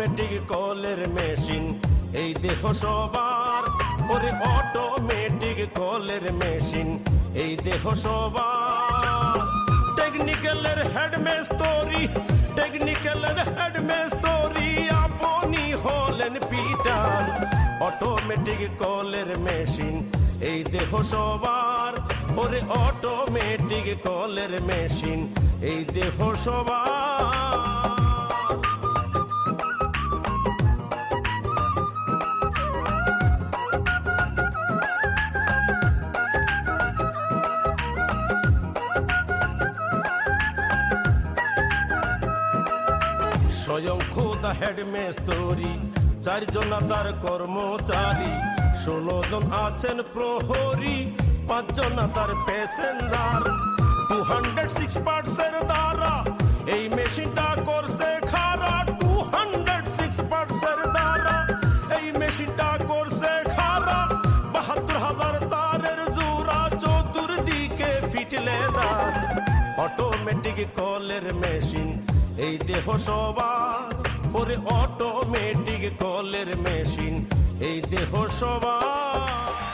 Automatic কলের machine এই দেহ সবার, ওরে অটোমেটিক কলের মেশিন এই দেহ সবার। টেকনিক্যালের হেডমেস্তরি, টেকনিক্যালের হেডমেস্তরি আপনি হলেন পিটার। অটোমেটিক কলের মেশিন এই দেহ সবার, ওরে অটোমেটিক কলের মেশিন এই দেহ সবার। স্বয়ং খোদা হেডমেস্তরি, 4 জন তার কর্মচারী, 16 জন আছেন প্রহরী, 5 জন তার প্যাসেঞ্জার। 206 পার্টসের দ্বারা এই মেশিনটা করছে খাড়া, 206 পার্টসের দ্বারা এই মেশিনটা করছে খাড়া। 72,000 তারের জোড়া, চতুর্দিকে ফিটলে দাঁড়। অটোমেটিক কলের মেশিন এই দেহ সবার, ওরে অটোমেটিক কলের মেশিন এই দেহ সবার।